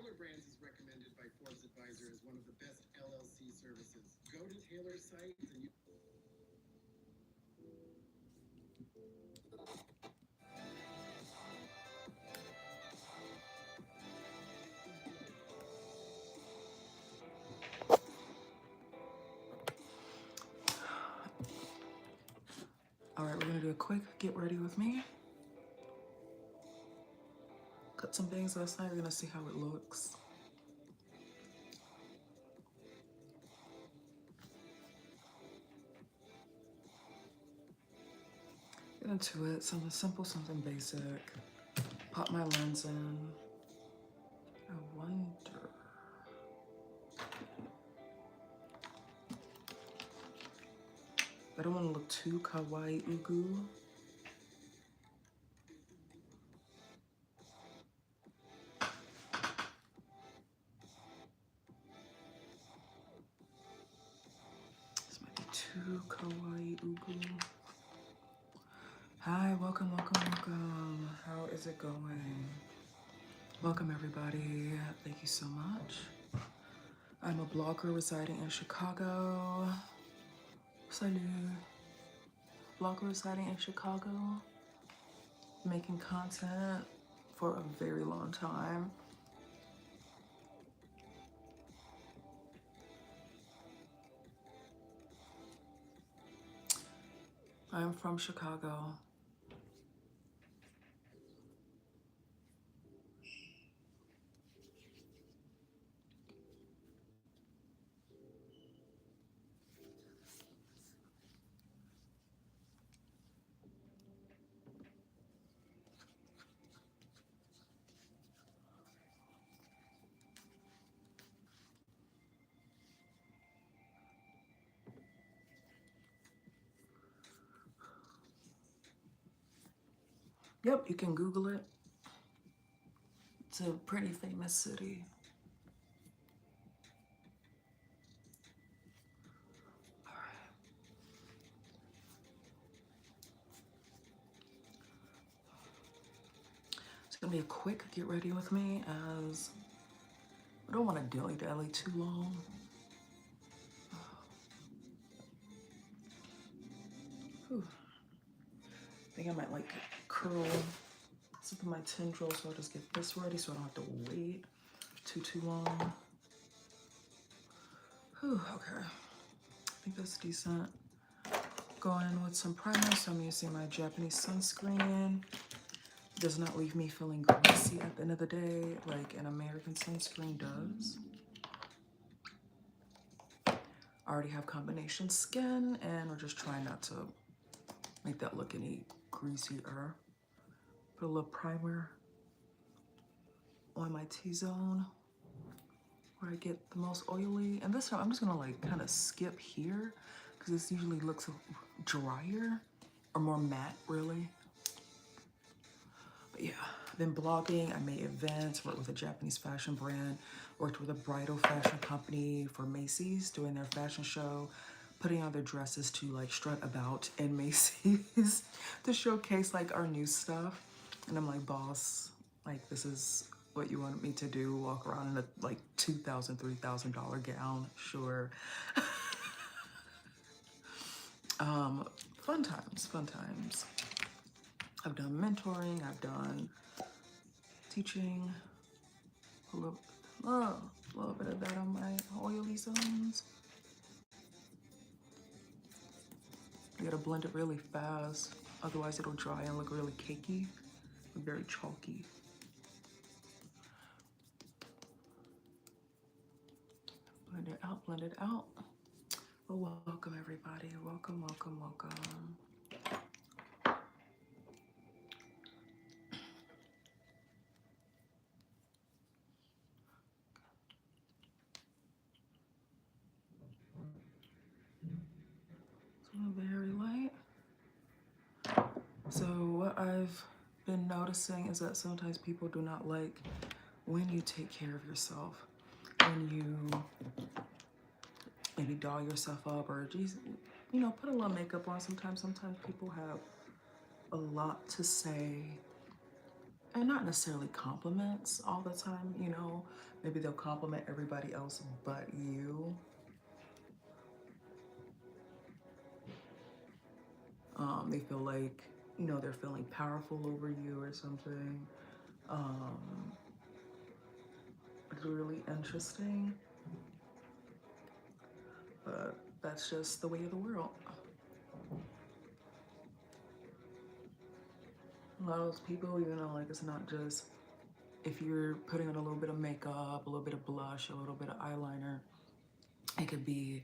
Taylor Brands is recommended by Forbes Advisor as one of the best LLC services. Go to Taylor's site and you... All right, we're gonna do a quick get ready with me. Cut some things last night. We're gonna see how it looks. Get into it. Something simple, something basic. Pop my lens in. I wonder. I don't want to look too kawaii ugu. This might be too kawaii ugu. Hi, welcome, welcome, welcome. How is it going? Welcome everybody. Thank you so much. I'm a blogger residing in Chicago. Salut. Blogger residing in Chicago. Making content for a very long time. I'm from Chicago. Yep, you can Google it. It's a pretty famous city. All right. It's gonna be a quick get ready with me as I don't want to dilly-dally too long. Whew. I think I might like curl some of my tendrils, so I'll just get this ready so I don't have to wait too long. Whew, okay. I think that's decent. Go in with some primer, so I'm using my Japanese sunscreen. Does not leave me feeling greasy at the end of the day like an American sunscreen does. I already have combination skin and we're just trying not to make that look any greasier. Put a little primer on my T-zone where I get the most oily. And this time I'm just gonna like kind of skip here because this usually looks drier or more matte really. But yeah, I've been blogging, I made events, worked with a Japanese fashion brand, worked with a bridal fashion company for Macy's doing their fashion show, putting on their dresses to like strut about in Macy's to showcase like our new stuff. And I'm like, boss, like this is what you wanted me to do, walk around in a like $2,000, $3,000 gown, sure. Fun times, fun times. I've done mentoring, I've done teaching, a little bit of that on my oily zones. You gotta blend it really fast, otherwise it'll dry and look really cakey, very chalky. Blend it out, blend it out. Well, welcome everybody, welcome, welcome, welcome. Very light. So what I've been noticing is that sometimes people do not like when you take care of yourself, when you maybe doll yourself up or just, you know, put a little makeup on. Sometimes people have a lot to say and not necessarily compliments all the time, you know. Maybe they'll compliment everybody else but you. They feel like, you know, they're feeling powerful over you or something. Um, it's really interesting, but that's just the way of the world. A lot of those people, you know, like it's not just if you're putting on a little bit of makeup, a little bit of blush, a little bit of eyeliner. It could be,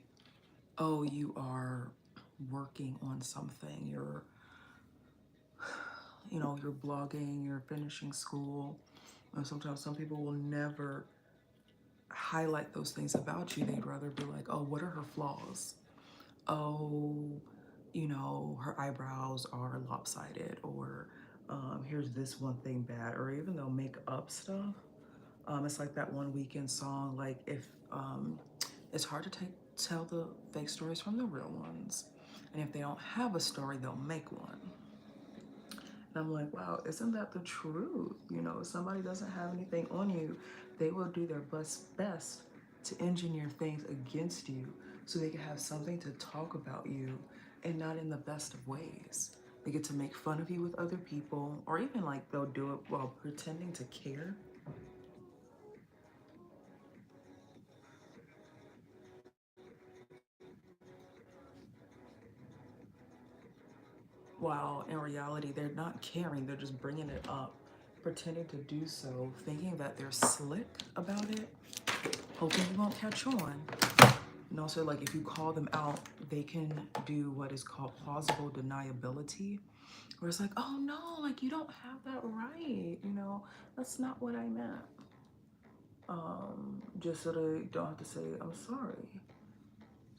oh, you are working on something. You're, you know, you're blogging, you're finishing school. And sometimes some people will never highlight those things about you. They'd rather be like, oh, what are her flaws? Oh, you know, her eyebrows are lopsided, or here's this one thing bad, or even they'll make up stuff. It's like that one Weekend song, like if it's hard to tell the fake stories from the real ones. And if they don't have a story, they'll make one. And I'm like, wow, isn't that the truth? You know, if somebody doesn't have anything on you, they will do their best to engineer things against you so they can have something to talk about you, and not in the best of ways. They get to make fun of you with other people, or even like they'll do it while pretending to care. While in reality, they're not caring, they're just bringing it up, pretending to do so, thinking that they're slick about it, hoping you won't catch on. And also, like, if you call them out, they can do what is called plausible deniability, where it's like, oh no, like, you don't have that right, you know, that's not what I meant. Just so they don't have to say, I'm sorry.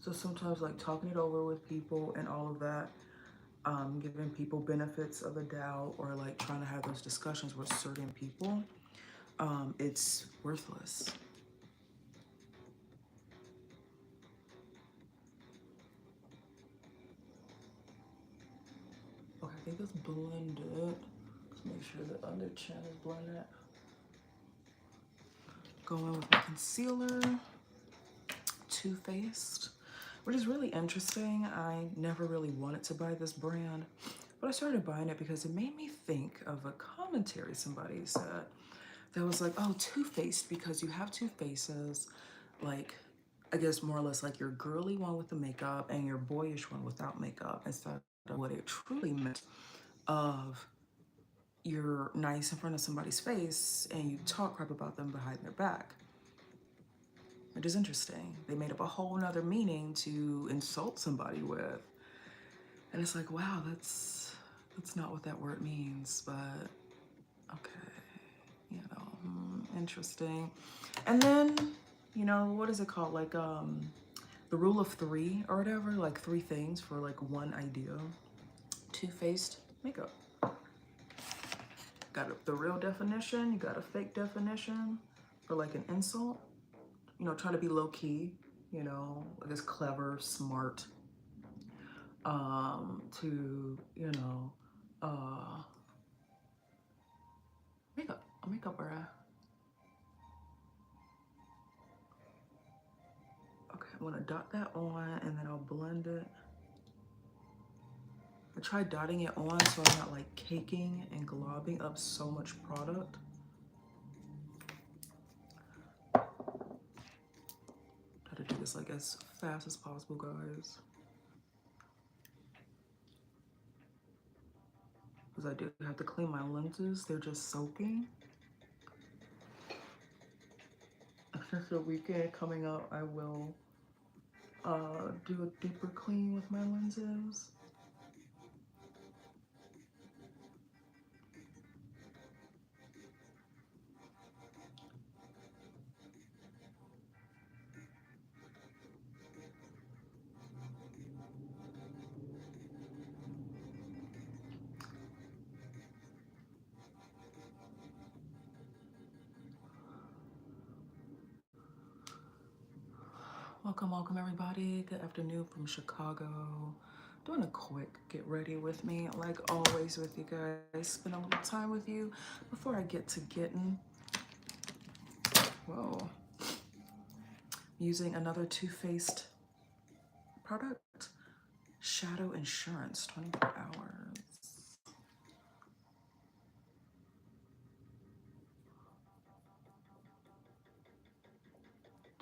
So sometimes, like, talking it over with people and all of that, giving people benefits of the doubt, or like trying to have those discussions with certain people, it's worthless. Okay, I think it's blended. Let's make sure the under chin is blended. Going with my concealer, Too Faced, which is really interesting. I never really wanted to buy this brand, but I started buying it because it made me think of a commentary somebody said that was like, oh, Too Faced because you have two faces, like, I guess more or less like your girly one with the makeup and your boyish one without makeup, instead of what it truly meant of you're nice in front of somebody's face and you talk crap about them behind their back. Which is interesting. They made up a whole nother meaning to insult somebody with. And it's like, wow, that's not what that word means, but okay, you know, interesting. And then, you know, what is it called? Like the rule of three or whatever, like three things for like one idea. Two-faced makeup. Got the real definition, you got a fake definition for like an insult. You know, try to be low key, you know, I guess clever, smart, to, you know, makeup, a makeup brand. Okay, I'm gonna dot that on and then I'll blend it. I try dotting it on so I'm not like caking and globbing up so much product. Try to do this like as fast as possible, guys. Because I do have to clean my lenses, they're just soaking. Since the weekend coming up, I will do a deeper clean with my lenses. Welcome, welcome everybody. Good afternoon from Chicago. doing a quick get ready with me, like always with you guys. Spend a little time with you before I get to getting. Whoa. Using another Too Faced product, Shadow Insurance, 24 hours.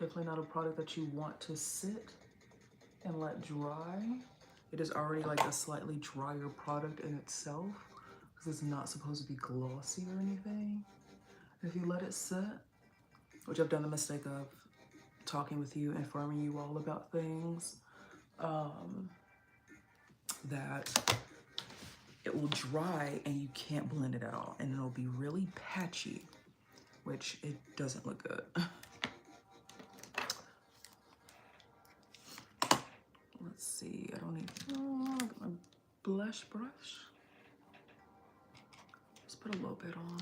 Definitely not a product that you want to sit and let dry. It is already like a slightly drier product in itself because it's not supposed to be glossy or anything. If you let it sit, which I've done the mistake of talking with you, informing you all about things, that it will dry and you can't blend it at all, and it'll be really patchy, which it doesn't look good. Let's see, I don't need my blush brush. Just put a little bit on.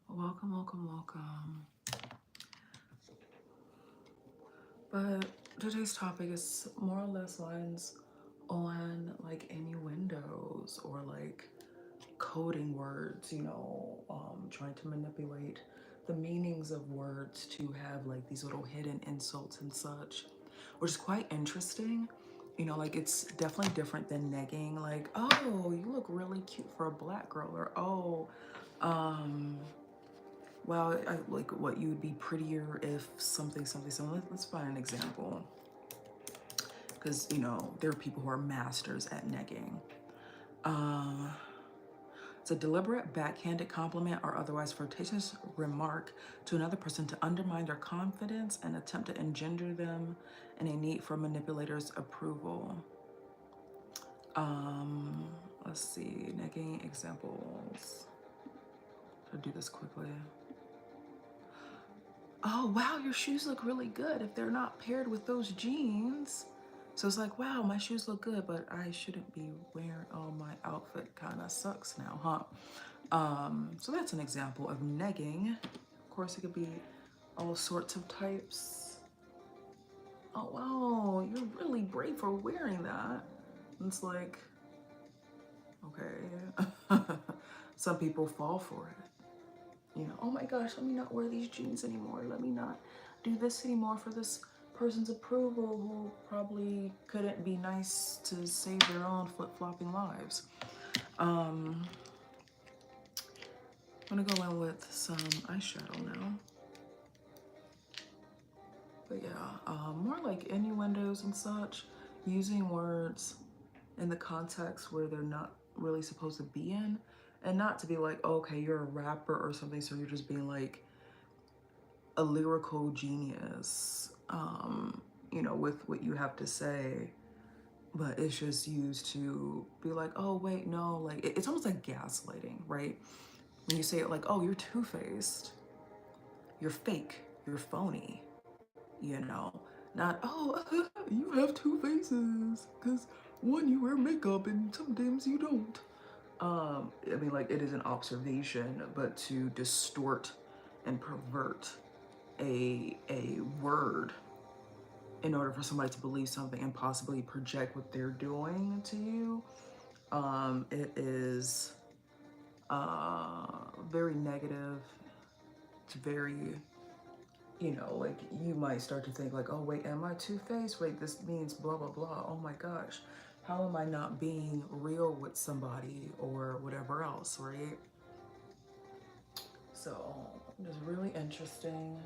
Welcome, welcome, welcome. But today's topic is more or less lines on like innuendos or like coding words, you know, trying to manipulate the meanings of words to have like these little hidden insults and such, which is quite interesting. You know, like it's definitely different than negging, like, oh, you look really cute for a black girl, or oh, well, I like what you would be prettier if something. Let's find an example, because you know there are people who are masters at negging. It's a deliberate backhanded compliment or otherwise flirtatious remark to another person to undermine their confidence and attempt to engender them in a need for manipulator's approval. Let's see, negging examples. I'll do this quickly. Oh, wow, your shoes look really good if they're not paired with those jeans. So it's like, wow, my shoes look good, but I shouldn't be wearing, oh, my outfit kind of sucks now, huh? So that's an example of negging. Of course, it could be all sorts of types. Oh, wow, you're really brave for wearing that. And it's like, okay. Some people fall for it. You know, oh my gosh, let me not wear these jeans anymore. Let me not do this anymore for this person's approval who probably couldn't be nice to save their own flip-flopping lives. I'm gonna go in with some eyeshadow now. But yeah, more like innuendos and such, using words in the context where they're not really supposed to be in, and not to be like, oh, okay, you're a rapper or something, so you're just being like a lyrical genius, you know, with what you have to say, but it's just used to be like, oh, wait, no, like, it's almost like gaslighting, right? When you say it like, oh, you're two-faced, you're fake, you're phony, you know, not, oh, you have two faces, because one, you wear makeup, and sometimes you don't. I mean, like, it is an observation, but to distort and pervert a word in order for somebody to believe something and possibly project what they're doing to you, it is very negative. It's very, you know, like you might start to think like, oh wait, am I two-faced? Wait, this means blah blah blah. Oh my gosh, how am I not being real with somebody or whatever else, right? So it's really interesting.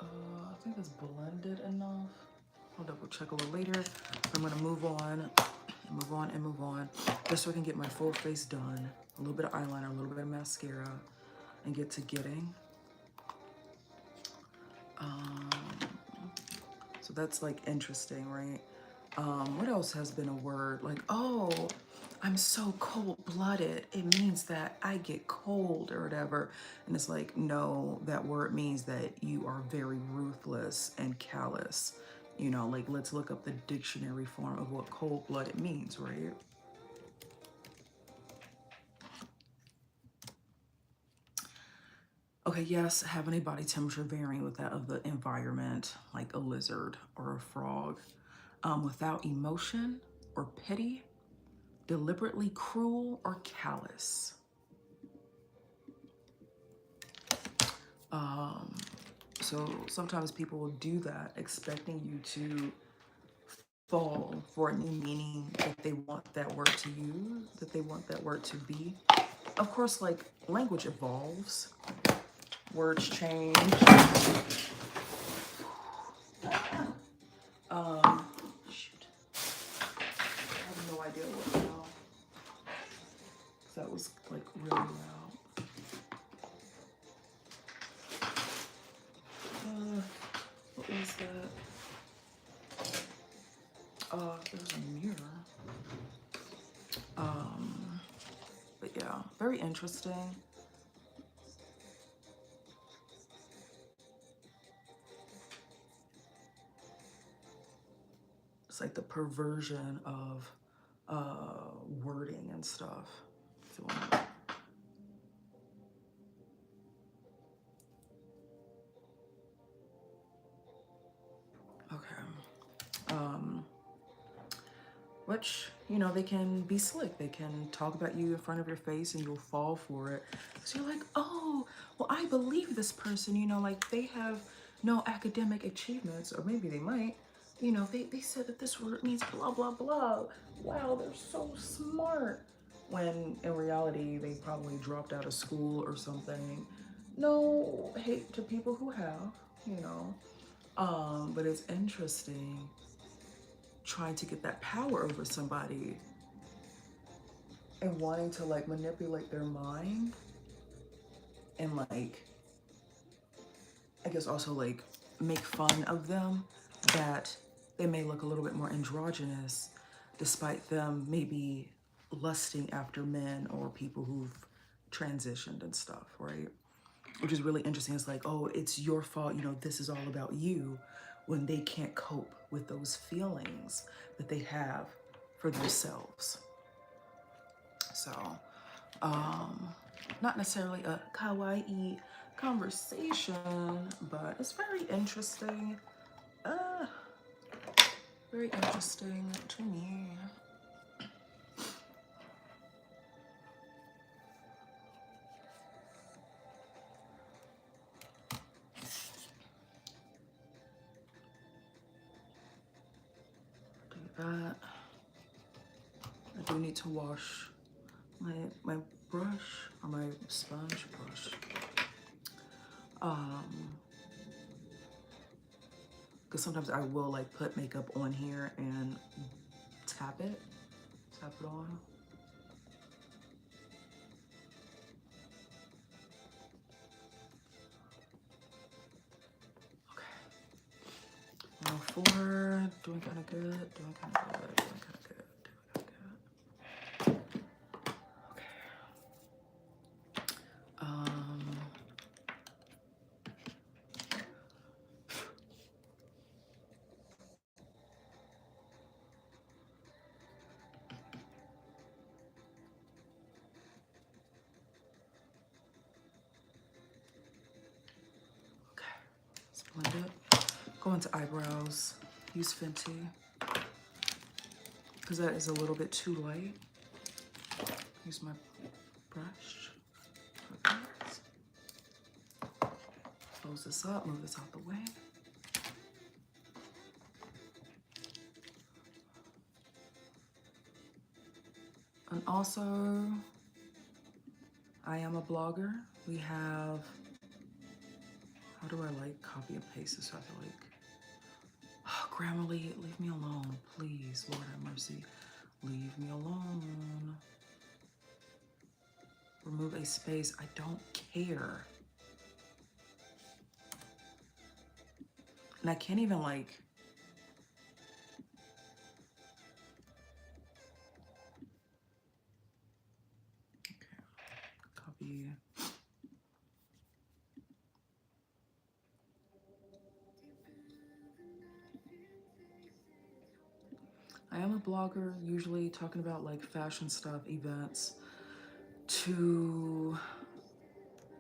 I think it's blended enough. I'll double check a little later. I'm gonna move on and move on and move on, just so I can get my full face done. A little bit of eyeliner, a little bit of mascara, and get to getting. So that's like interesting, right? What else has been a word? Like, oh, I'm so cold-blooded. It means that I get cold or whatever. And it's like, no, that word means that you are very ruthless and callous. You know, like, let's look up the dictionary form of what cold-blooded means, right? Okay, yes, having a body temperature varying with that of the environment, like a lizard or a frog, without emotion or pity, deliberately cruel or callous. So sometimes people will do that, expecting you to fall for a new meaning that they want that word to use, that they want that word to be. Of course, like language evolves, words change. Shoot. I have no idea what now. That was like really loud. What was that? There's a mirror. But yeah, very interesting. It's like the perversion of wording and stuff. Okay. Which, you know, they can be slick. They can talk about you in front of your face and you'll fall for it. So you're like, oh, well, I believe this person, you know, like they have no academic achievements, or maybe they might. You know, they said that this word means blah, blah, blah. Wow, they're so smart. When in reality, they probably dropped out of school or something. No hate to people who have, you know. But it's interesting trying to get that power over somebody and wanting to like manipulate their mind and like, I guess also like make fun of them, that they may look a little bit more androgynous despite them maybe lusting after men or people who've transitioned and stuff, right? Which is really interesting. It's like, oh, it's your fault, you know, this is all about you, when they can't cope with those feelings that they have for themselves. So, not necessarily a kawaii conversation, but it's very interesting. Very interesting to me. Do that. I do need to wash my brush, or my sponge brush. Because sometimes I will like put makeup on here and tap it on. Okay. 104, doing kind of good, doing kind of good, doing kind of good, doing kind of good. Okay. Let's blend it. Go into eyebrows. Use Fenty, because that is a little bit too light. Use my brush. Perfect. Close this up, move this out the way. And also, I am a blogger. We have, how do I like copy and paste this? So I feel like, oh, Grammarly, leave me alone, please. Lord have mercy, leave me alone. Remove a space, I don't care. And I can't even like, okay, copy. I am a blogger, usually talking about like fashion stuff, events, to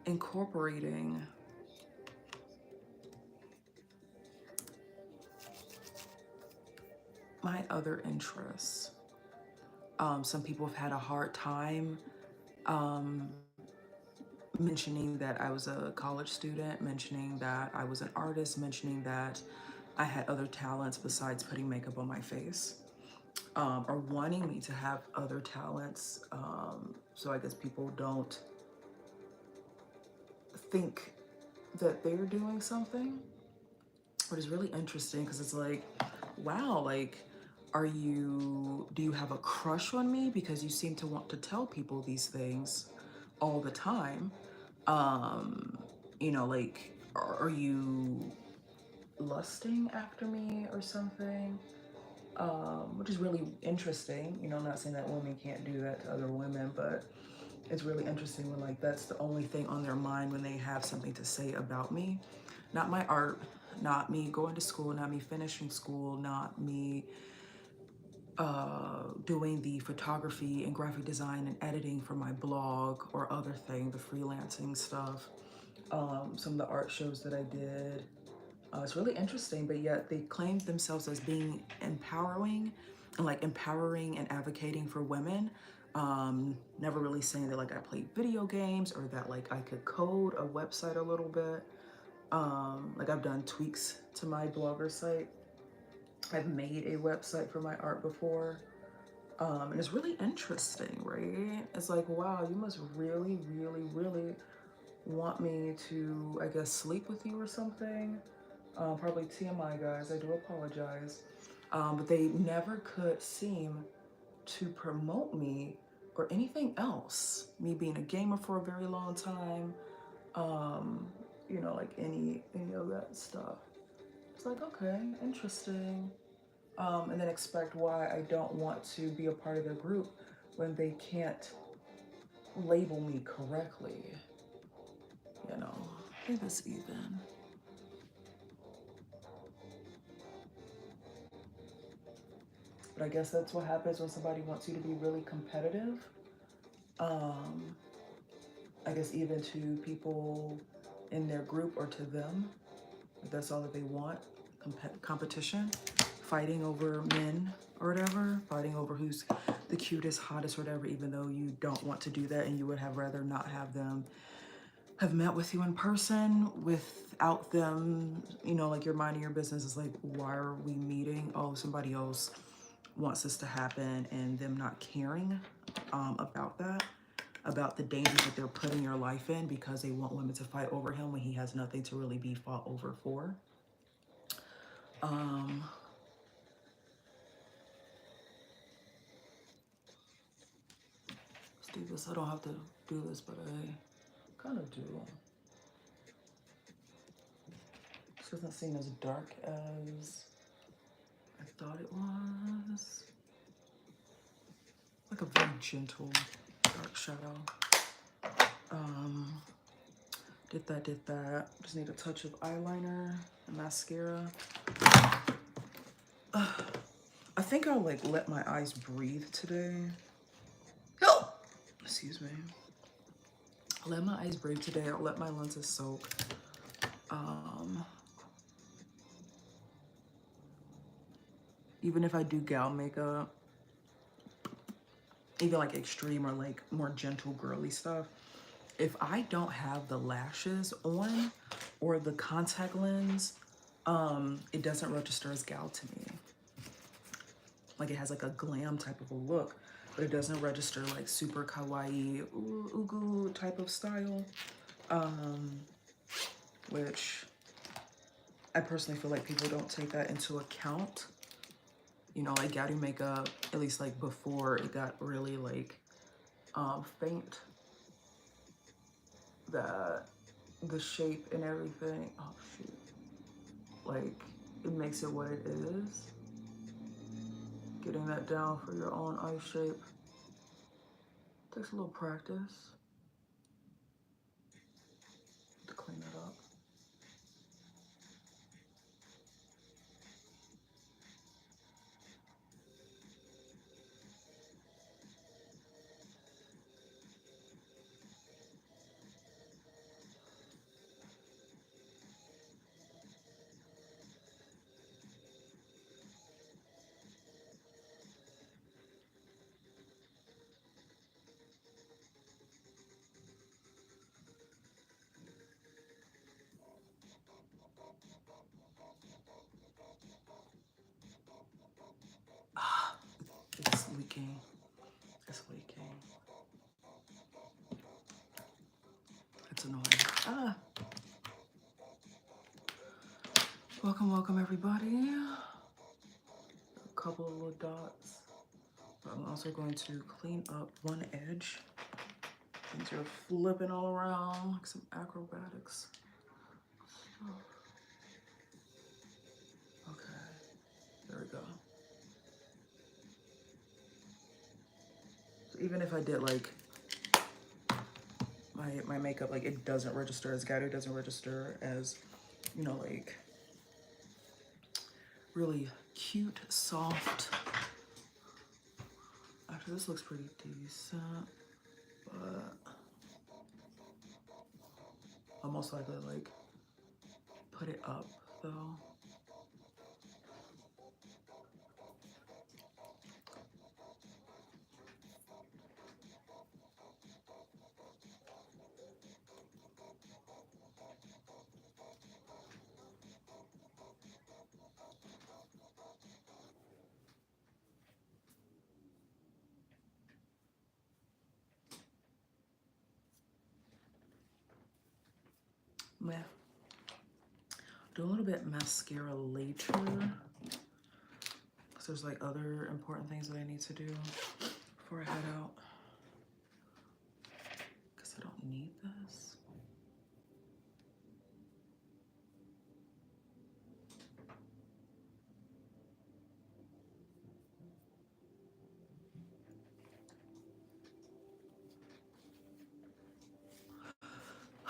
incorporating my other interests. Some people have had a hard time mentioning that I was a college student, mentioning that I was an artist, mentioning that I had other talents besides putting makeup on my face, or wanting me to have other talents. So I guess people don't think that they're doing something, but it's really interesting because it's like, wow, like, do you have a crush on me? Because you seem to want to tell people these things all the time. You know, like, are you lusting after me or something? Which is really interesting. You know, I'm not saying that women can't do that to other women, but it's really interesting when like that's the only thing on their mind when they have something to say about me. Not my art, not me going to school, not me finishing school, not me doing the photography and graphic design and editing for my blog or other thing, the freelancing stuff, some of the art shows that I did. It's really interesting, but yet they claim themselves as being empowering and advocating for women. Never really saying that like I played video games or that like I could code a website a little bit. Like I've done tweaks to my blogger site. I've made a website for my art before. And it's really interesting, right? It's like, wow, you must really, really, really want me to, I guess, sleep with you or something. Probably TMI, guys, I do apologize. But they never could seem to promote me or anything else. Me being a gamer for a very long time, you know, like any of that stuff. It's like, okay, interesting. And then expect why I don't want to be a part of their group when they can't label me correctly. You know, it is even. But I guess that's what happens when somebody wants you to be really competitive. I guess even to people in their group or to them, if that's all that they want, competition, fighting over men or whatever, fighting over who's the cutest, hottest, whatever, even though you don't want to do that and you would have rather not have them have met with you in person without them, you know, like you're minding your business. It's like, why are we meeting? Oh, somebody else wants this to happen, and them not caring about that, about the dangers that they're putting your life in because they want women to fight over him when he has nothing to really be fought over for. Let's do this. I don't have to do this, but I kind of do. This doesn't seem as dark as I thought it was. Like a very gentle dark shadow. Did that. Just need a touch of eyeliner and mascara. I think I'll like let my eyes breathe today. Oh! Excuse me. I'll let my eyes breathe today. I'll let my lenses soak. Even if I do gal makeup, even like extreme or like more gentle girly stuff, if I don't have the lashes on or the contact lens, it doesn't register as gal to me. Like it has like a glam type of a look, but it doesn't register like super kawaii, ugu type of style, which I personally feel like people don't take that into account. You know, like garu makeup, at least like before it got really like faint, that the shape and everything, oh shoot, like it makes it what it is. Getting that down for your own eye shape takes a little practice to clean it up. leaking. It's leaking. It's annoying. Ah. Welcome, welcome everybody. A couple of little dots. But I'm also going to clean up one edge. Things are flipping all around like some acrobatics. Okay, there we go. So even if I did like my makeup, like it doesn't register as gathered, doesn't register as, you know, like really cute, soft. Actually, this looks pretty decent, but I'll most likely like put it up though. Meh. Do a little bit mascara later, because there's like other important things that I need to do before I head out. Because I don't need this.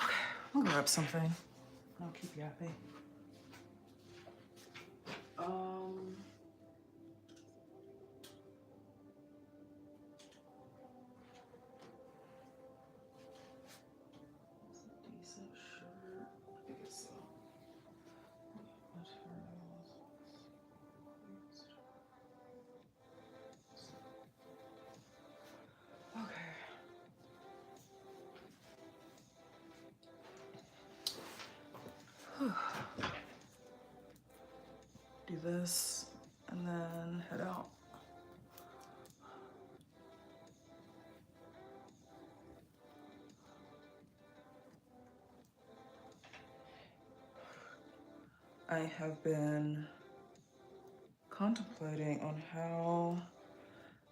Okay, I'm gonna grab something. I'll keep yapping. Decent shirt. I guess so. Okay. Do this and then head out. I have been contemplating on how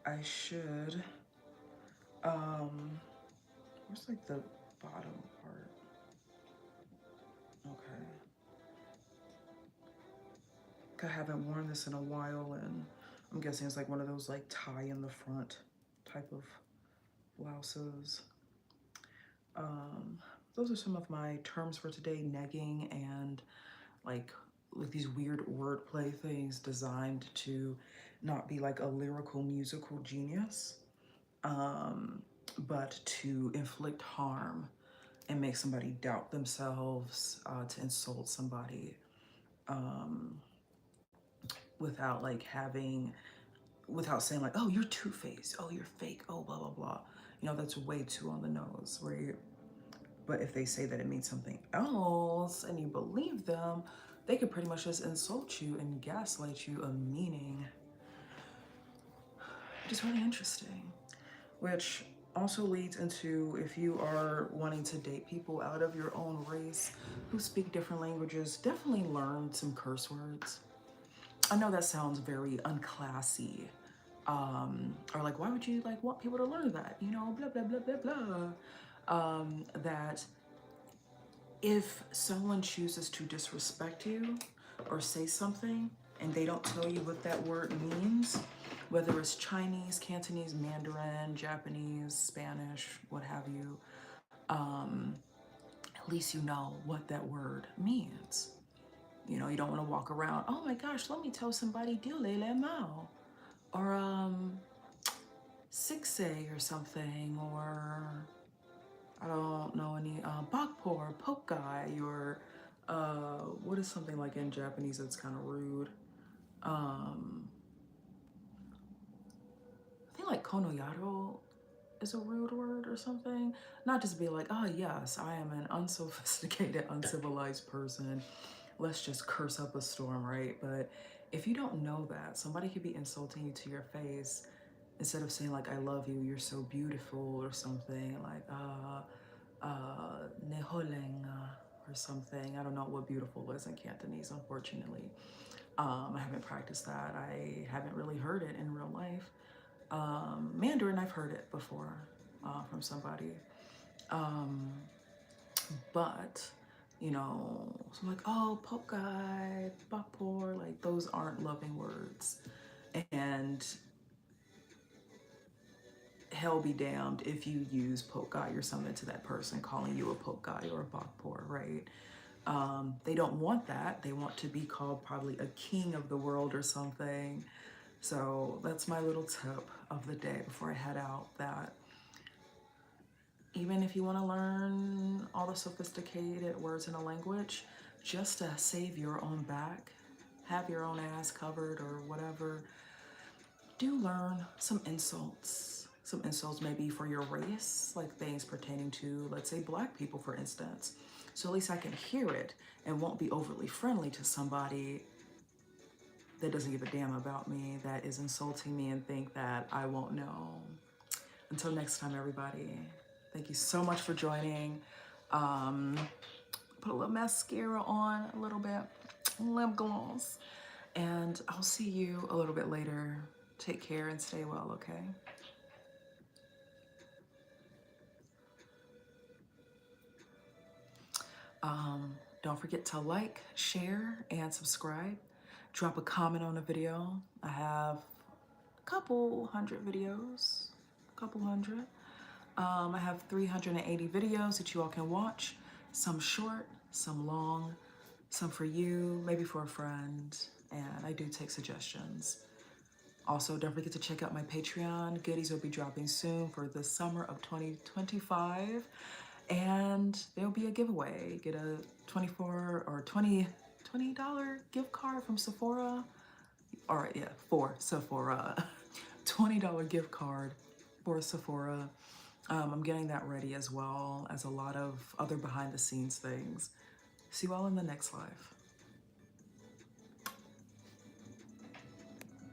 I should, where's like the bottom part? Okay. I haven't worn this in a while, and I'm guessing it's like one of those like tie in the front type of blouses. Those are some of my terms for today: negging and like these weird wordplay things designed to not be like a lyrical musical genius, but to inflict harm and make somebody doubt themselves, to insult somebody, without like without saying like, oh, you're two-faced, oh, you're fake, oh, blah, blah, blah. You know, that's way too on the nose, right? But if they say that it means something else and you believe them, they could pretty much just insult you and gaslight you a meaning. Which is really interesting. Which also leads into, if you are wanting to date people out of your own race who speak different languages, definitely learn some curse words. I know that sounds very unclassy. Or like, why would you like want people to learn that? You know, blah, blah, blah, blah, blah. That if someone chooses to disrespect you or say something and they don't tell you what that word means, whether it's Chinese, Cantonese, Mandarin, Japanese, Spanish, what have you, at least you know what that word means. You know, you don't want to walk around, oh my gosh, let me tell somebody Dieu le mao, or 6A or something, or I don't know any bakpo or pokai, or what is something like in Japanese that's kind of rude? I think like konoyaro is a rude word or something. Not just be like, oh yes, I am an unsophisticated, uncivilized person. Let's just curse up a storm, right? But if you don't know that, somebody could be insulting you to your face instead of saying like, I love you, you're so beautiful or something, like, neholeng or something. I don't know what beautiful is in Cantonese, unfortunately. I haven't practiced that. I haven't really heard it in real life. Mandarin, I've heard it before from somebody. But, you know, so I'm like, oh, poke guy, bakpor, like those aren't loving words. And hell be damned if you use poke guy or something to that person, calling you a poke guy or a bakpor, right? They don't want that. They want to be called probably a king of the world or something. So that's my little tip of the day before I head out, that even if you want to learn all the sophisticated words in a language, just to save your own back, have your own ass covered or whatever, do learn some insults. Some insults maybe for your race, like things pertaining to, let's say, Black people, for instance. So at least I can hear it and won't be overly friendly to somebody that doesn't give a damn about me, that is insulting me and think that I won't know. Until next time, everybody, thank you so much for joining. Put a little mascara on, a little bit, lip gloss, and I'll see you a little bit later. Take care and stay well, okay? Don't forget to like, share, and subscribe. Drop a comment on the video. I have a couple hundred videos, a couple hundred. I have 380 videos that you all can watch. Some short, some long, some for you, maybe for a friend, and I do take suggestions. Also, don't forget to check out my Patreon. Goodies will be dropping soon for the summer of 2025. And there'll be a giveaway. Get a $24 or $20 gift card from Sephora. All right, yeah, for Sephora. $20 gift card for Sephora. I'm getting that ready as well as a lot of other behind the scenes things. See you all in the next live.